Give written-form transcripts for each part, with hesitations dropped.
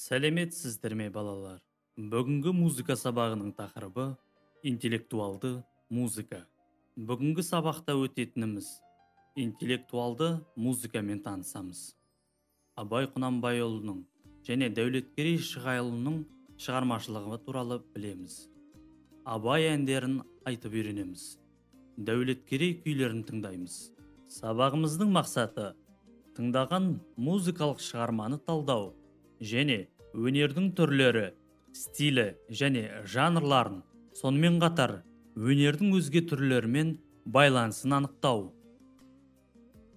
Сәлеметсіздер ме, балалар? Бүгінгі музыка сабағының тақырыбы интеллектуалды музыка. Бүгінгі сабақта өтетініміз интеллектуалды музыкамен танысамыз. Абай Құнанбайұлының және Дәулеткерей Шығайұлының шығармашылығы туралы білеміз. Абай әндерін айтып үйренеміз. Дәулеткерей күйлерін тыңдаймыз. Сабағымыздың мақсаты тыңдаған музыкалық шығарманы талдау және өнердің түрлері, стилі және жанрларын, сонымен қатар өнердің өзге түрлерімен байланысын анықтау.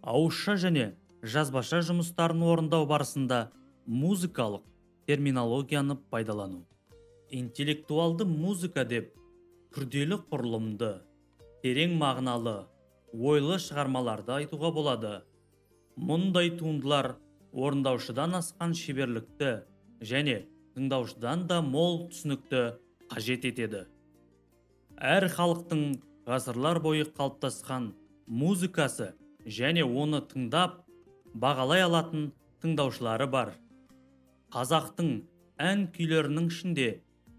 Ауызша және жазбаша жұмыстарын орындау барысында музыкалық терминологияны пайдалану. Интеллектуалды музыка деп күрделі құрылымды, терең мағыналы, ойлы шығармаларды айтуға болады. Мұндай туындылар орындаушыдан асқан шеберлікті және тыңдаушыдан да мол түсінікті қажет етеді. Әр халықтың ғасырлар бойы қалыптасқан музыкасы және оны тыңдап бағалай алатын тыңдаушылары бар. Қазақтың ән күйлерінің ішінде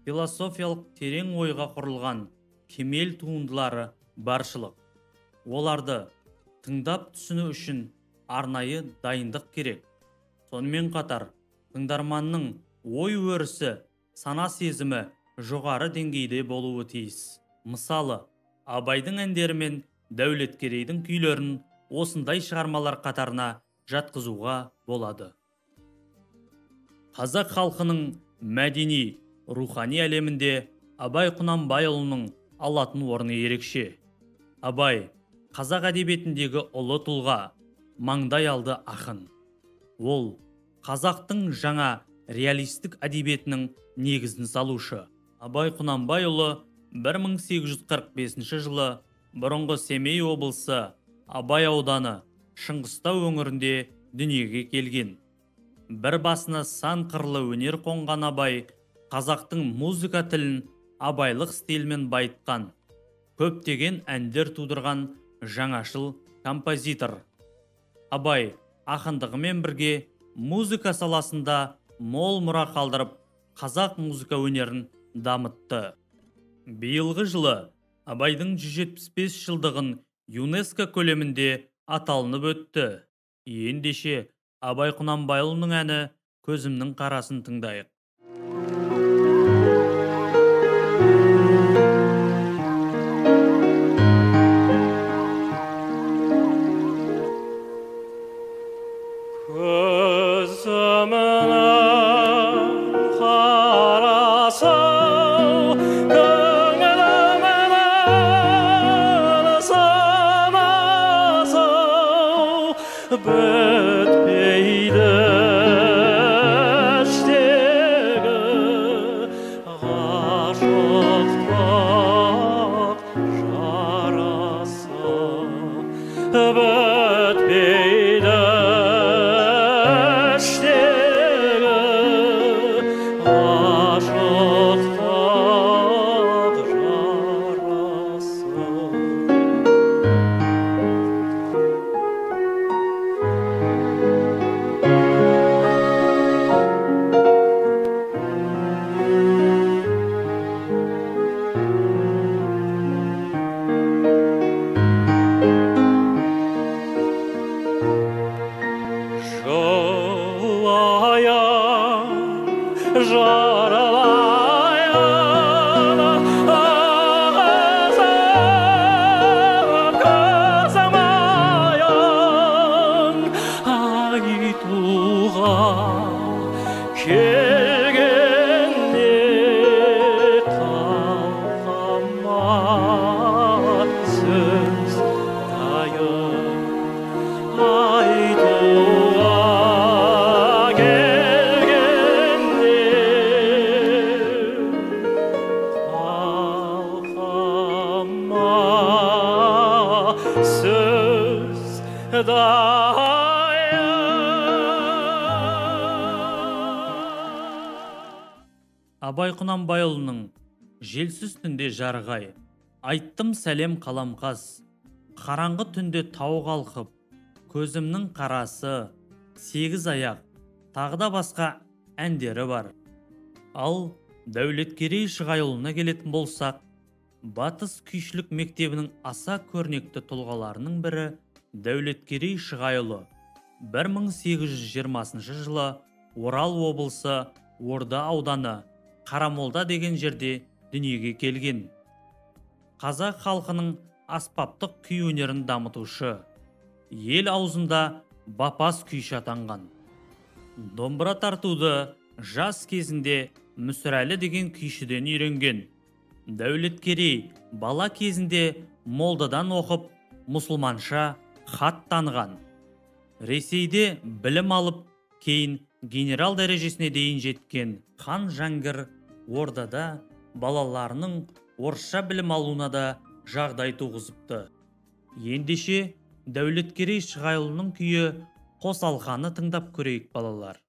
философиялық терең ойға құрылған кемел туындылары баршылық. Оларды тыңдап түсіну үшін арнайы дайындық керек. Сонымен қатар, тыңдарманның ой өрісі, сана сезімі жоғары деңгейде болуы тиіс. Мысалы, Абайдың әндері мен Дәулеткерейдің күйлерін осындай шығармалар қатарына жатқызуға болады. Қазақ халқының мәдени, рухани әлемінде Абай Құнанбайұлының алатын орны ерекше. Абай қазақ әдебиетіндегі ұлы тұлға, маңдай алды ақын. Ол қазақтың жаңа реалистік әдебиетінің негізін салушы. Абай Құнанбайұлы 1845 жылы бұрынғы Семей облысы Абай ауданы Шыңғыстау өңірінде дүниеге келген. Бір басына сан қырлы өнер қонған Абай қазақтың музыка тілін абайлық стильмен байытқан, көптеген әндер тудырған жаңашыл композитор. Абай ақындығымен бірге музыка саласында мол мұра қалдырып, қазақ музыка өнерін дамытты. Биылғы жылы Абайдың 175 жылдығын ЮНЕСКО көлемінде аталынып өтті. Ендеше Абай Құнанбайұлының әні «Көзімнің қарасын» тыңдайық. Бітпейді іштегі ғашықтық жарасы, бітпейді іштегі ғашықтық жарасы. Абай Құнанбайұлының «Желсіз түнде жарғай», айттым сәлем қаламқас, қараңғы түнде тау қалқып, көзімнің қарасы, сегіз аяқ, тағы да басқа әндері бар. Ал Дәулеткерей Шығайұлына келетін болсақ, Батыс күйшілік мектебінің аса көрнекті тұлғаларының бірі Дәулеткерей Шығайұлы 1820 жылы Орал облысы Орда ауданы Қарамолда деген жерде дүниеге келген. Қазақ халқының аспаптық күй өнерін дамытушы, ел аузында бапас күйші атанған. Домбыра тартуды жас кезінде Мүсірәлі деген күйшіден үйренген. Дәулеткерей бала кезінде молдадан оқып, мұсылманша хат таныған. Ресейде білім алып, кейін генерал дәрежесіне дейін жеткен хан Жәңгір Ордада балаларының орысша білім алуына да жағдай туғызыпты. Ендеше Дәулеткерей Шығайұлының күйі Қосалқаны тыңдап көрейік, балалар.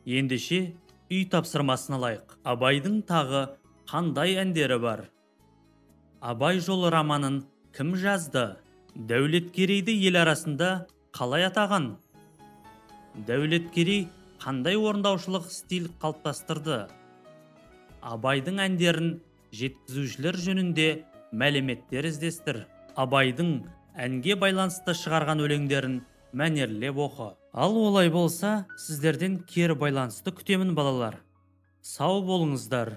Ендеше үй тапсырмасын алайық. Абайдың тағы қандай әндері бар? Абай жолы романын кім жазды? Дәулеткерейді ел арасында қалай атаған? Дәулеткерей қандай орындаушылық стиль қалыптастырды? Абайдың әндерін жеткізушілер жөнінде мәліметтер іздестір. Абайдың әнге байланысты шығарған өлеңдерін мәнерлеп оқы. Ал олай болса, сіздерден кері байланысты күтемін, балалар. Сау болыңыздар.